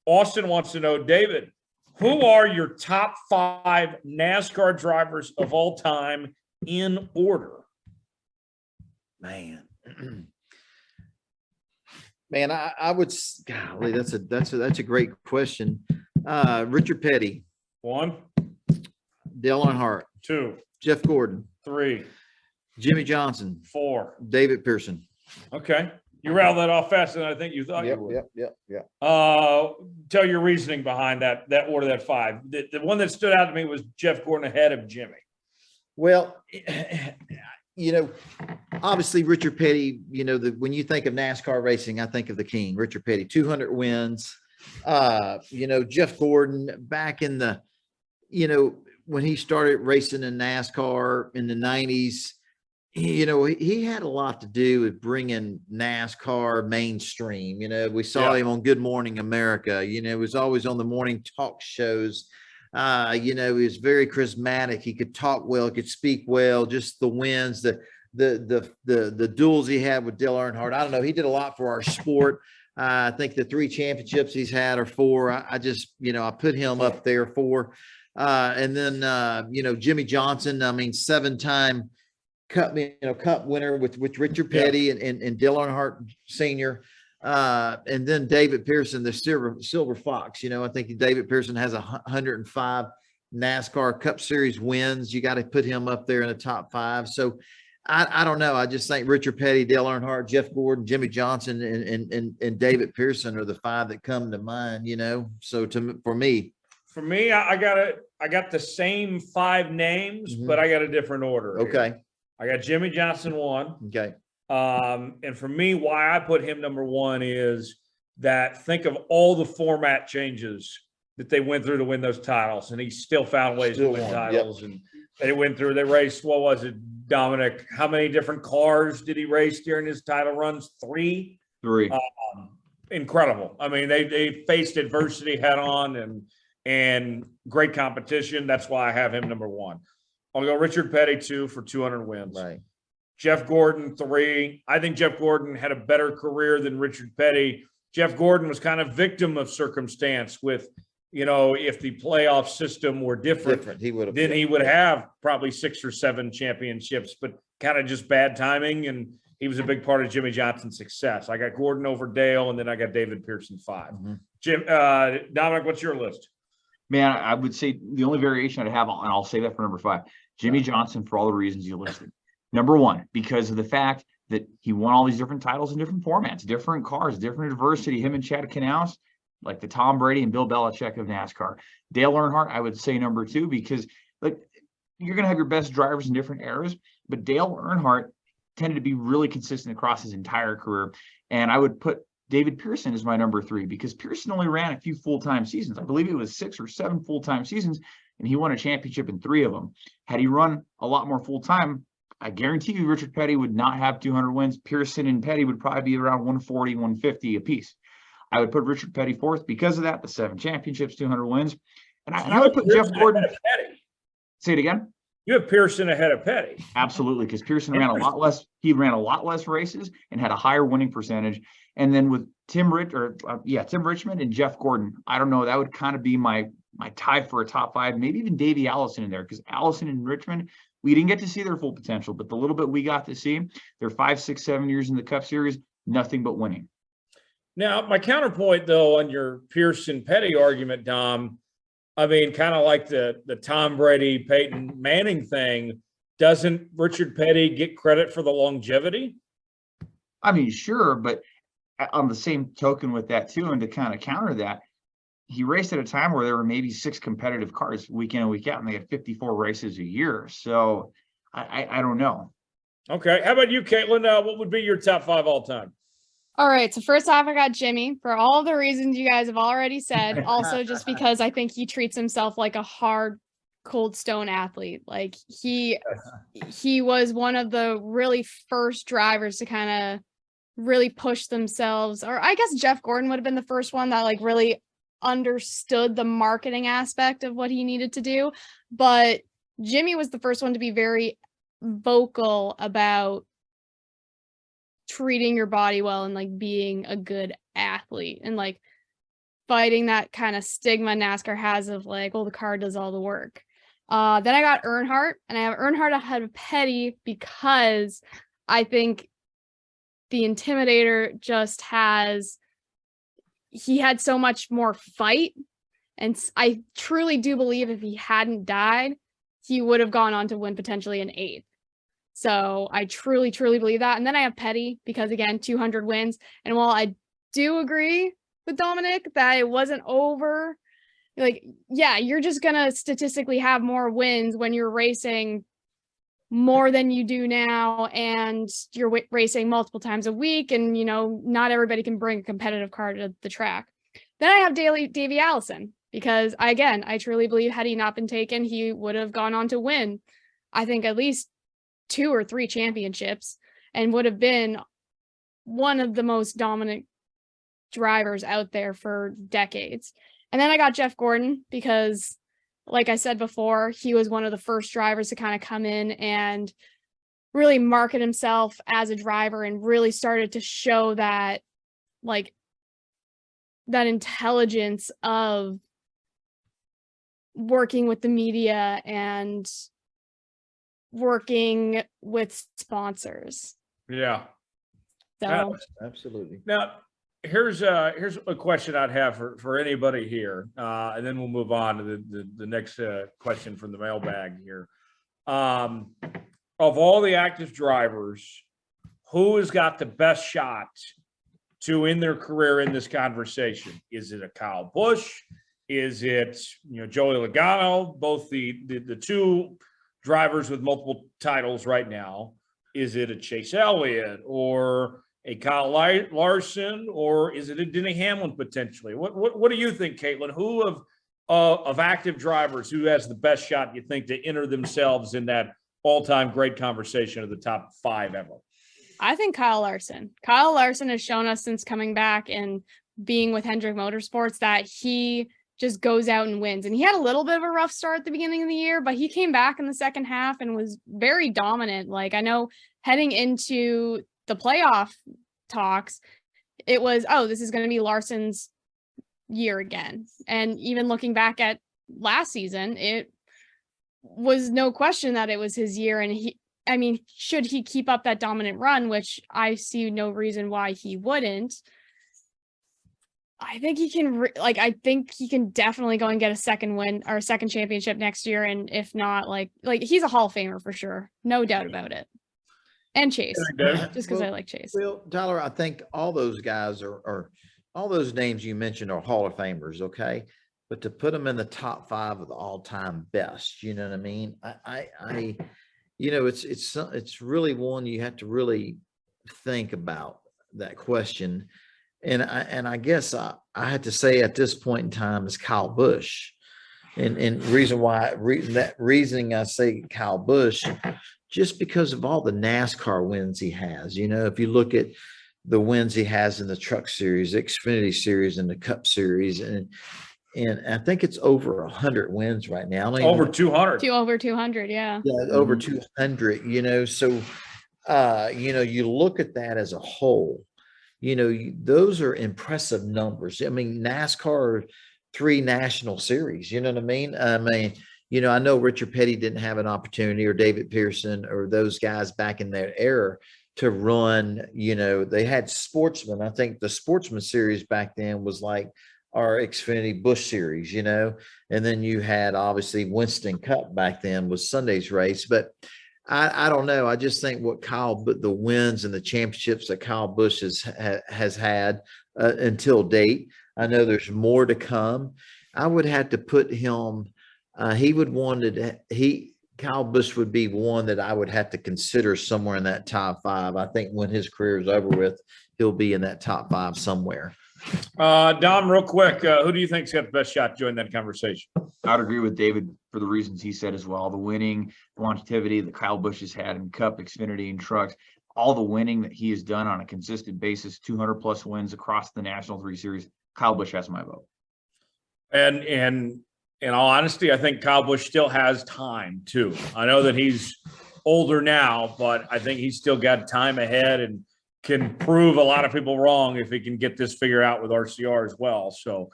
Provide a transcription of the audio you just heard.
Austin wants to know, David, who are your top 5 NASCAR drivers of all time in order? Man. Man, I would, golly, that's a great question. Richard Petty, 1, Dale Earnhardt, 2, Jeff Gordon, 3, Jimmy Johnson, 4. David Pearson. Okay. You rattled that off faster than I think you thought you would. Yep. Tell your reasoning behind that order, that 5. The one that stood out to me was Jeff Gordon ahead of Jimmy. Well, obviously Richard Petty, when you think of NASCAR racing, I think of the king, Richard Petty, 200 wins. Jeff Gordon back in the, when he started racing in NASCAR in the 90s, he had a lot to do with bringing NASCAR mainstream. We saw him on Good Morning America. He was always on the morning talk shows. He was very charismatic. He could talk well, could speak well. Just the wins, the duels he had with Dale Earnhardt. I don't know. He did a lot for our sport. I think the 3 championships he's had are 4. I just, I put him up there 4. And then, Jimmy Johnson. 7-time cup winner with Richard Petty and Dale Earnhardt Sr. And then David Pearson, the silver fox. I think David Pearson has 105 NASCAR Cup Series wins. You got to put him up there in the top 5. So I don't know. I just think Richard Petty, Dale Earnhardt, Jeff Gordon, Jimmy Johnson, and David Pearson are the 5 that come to mind. So for me, I got the same 5 names, but I got a different order. Okay. Here. I got Jimmy Johnson 1. Okay. And for me, why I put him number 1 is that think of all the format changes that they went through to win those titles, and he still found ways to win titles. Yep. And they went through, they raced, what was it, Dominic? How many different cars did he race during his title runs? 3? 3. Incredible. They faced adversity head on and great competition. That's why I have him number 1. I'll go Richard Petty 2 for 200 wins. Right. Jeff Gordon 3. I think Jeff Gordon had a better career than Richard Petty. Jeff Gordon was kind of victim of circumstance with, if the playoff system were different he would have probably 6 or 7 championships, but kind of just bad timing. And he was a big part of Jimmy Johnson's success. I got Gordon over Dale, and then I got David Pearson 5. Mm-hmm. Dominic, what's your list? Man, I would say the only variation I'd have, and I'll say that for number 5, Jimmy Johnson, for all the reasons you listed. Number 1, because of the fact that he won all these different titles in different formats, different cars, different adversity. Him and Chad Knaus, like the Tom Brady and Bill Belichick of NASCAR. Dale Earnhardt, I would say number 2, because you're going to have your best drivers in different eras, but Dale Earnhardt tended to be really consistent across his entire career. And I would put David Pearson as my number 3, because Pearson only ran a few full-time seasons. I believe it was 6 or 7 full-time seasons, and he won a championship in 3 of them. Had he run a lot more full-time, I guarantee you Richard Petty would not have 200 wins. Pearson and Petty would probably be around 140, 150 apiece. I would put Richard Petty 4th because of that, the 7 championships, 200 wins. And I would put Jeff Gordon. Say it again. You have Pearson ahead of Petty. Absolutely, because Pearson ran a lot less. He ran a lot less races and had a higher winning percentage. And then with Tim Richmond and Jeff Gordon, I don't know. That would kind of be my tie for a top 5. Maybe even Davey Allison in there, because Allison and Richmond, we didn't get to see their full potential, but the little bit we got to see, they're 5, 6, 7 years in the Cup Series, nothing but winning. Now, my counterpoint, though, on your Pearson-Petty argument, Dom, kind of like the Tom Brady, Peyton Manning thing, doesn't Richard Petty get credit for the longevity? Sure, but on the same token with that, too, and to kind of counter that, he raced at a time where there were maybe 6 competitive cars week in and week out, and they had 54 races a year. So I don't know. Okay. How about you, Caitlin? What would be your top 5 all time? All right. So first off, I got Jimmy for all the reasons you guys have already said. Also, just because I think he treats himself like a hard, cold stone athlete. Like he was one of the really first drivers to kind of really push themselves. Or I guess Jeff Gordon would have been the first one that really understood the marketing aspect of what he needed to do, but Jimmy was the first one to be very vocal about treating your body well and being a good athlete and fighting that kind of stigma NASCAR has of like, well, the car does all the work. Then I got Earnhardt, and I have Earnhardt ahead of Petty because I think the Intimidator just he had so much more fight. And I truly do believe if he hadn't died, he would have gone on to win potentially an 8th. So I truly, truly believe that. And then I have Petty because, again, 200 wins. And while I do agree with Dominic that it wasn't over, like, yeah, you're just going to statistically have more wins when you're racing more than you do now, and you're racing multiple times a week, and, you know, not everybody can bring a competitive car to the track. Then I have Davey Allison because, I truly believe had he not been taken, he would have gone on to win, I think, at least 2 or 3 championships and would have been one of the most dominant drivers out there for decades. And then I got Jeff Gordon because, like I said before, he was one of the first drivers to kind of come in and really market himself as a driver and really started to show that, like, that intelligence of working with the media and working with sponsors. Yeah. So Absolutely. Now, here's a question I'd have for anybody here, and then we'll move on to the next question from the mailbag here. Of all the active drivers, who has got the best shot to end their career in this conversation? Is it a Kyle Busch? Is it, you know, Joey Logano? Both the two drivers with multiple titles right now. Is it a Chase Elliott or a Kyle Larson, or is it a Denny Hamlin potentially? What do you think, Caitlin? Who of active drivers, who has the best shot, you think, to enter themselves in that all-time great conversation of the top 5 ever? I think Kyle Larson. Kyle Larson has shown us since coming back and being with Hendrick Motorsports that he just goes out and wins. And he had a little bit of a rough start at the beginning of the year, but he came back in the second half and was very dominant. Like, I know heading into the playoff talks, it was, oh, this is going to be Larson's year again. And even looking back at last season, it was no question that it was his year. And should he keep up that dominant run, which I see no reason why he wouldn't, I think he can, I think he can definitely go and get a second win or a second championship next year. And if not, like he's a Hall of Famer for sure. No doubt about it. And Chase, just because I like Chase. Well, Tyler, I think all those guys are all those names you mentioned are Hall of Famers, okay? But to put them in the top 5 of the all-time best, you know what I mean? I you know, it's really one you have to really think about that question. And I guess I had to say at this point in time is Kyle Busch. And reasoning I say Kyle Busch, just because of all the NASCAR wins he has. You know, if you look at the wins he has in the Truck Series, the Xfinity Series, and the Cup Series, and I think it's over 100 wins right now. Over 200. Over 200, yeah. Yeah, over 200. You know, so you know, you look at that as a whole. You know, those are impressive numbers. I mean, NASCAR 3 national series. You know what I mean? I mean, you know, I know Richard Petty didn't have an opportunity, or David Pearson, or those guys back in that era to run. You know, they had Sportsman. I think the Sportsman series back then was like our Xfinity Busch series, you know, and then you had obviously Winston Cup back then was Sunday's race. But I don't know. I just think but the wins and the championships that Kyle Busch has had until date. I know there's more to come. I would have to put him. Kyle Busch would be one that I would have to consider somewhere in that top 5. I think when his career is over with, he'll be in that top 5 somewhere. Dom, real quick, who do you think's got the best shot to join that conversation? I'd agree with David for the reasons he said as well. The winning, the longevity that Kyle Busch has had in Cup, Xfinity, and Trucks, all the winning that he has done on a consistent basis, 200 plus wins across the National 3 Series. Kyle Busch has my vote. And in all honesty, I think Kyle Busch still has time too. I know that he's older now, but I think he's still got time ahead and can prove a lot of people wrong if he can get this figured out with RCR as well. So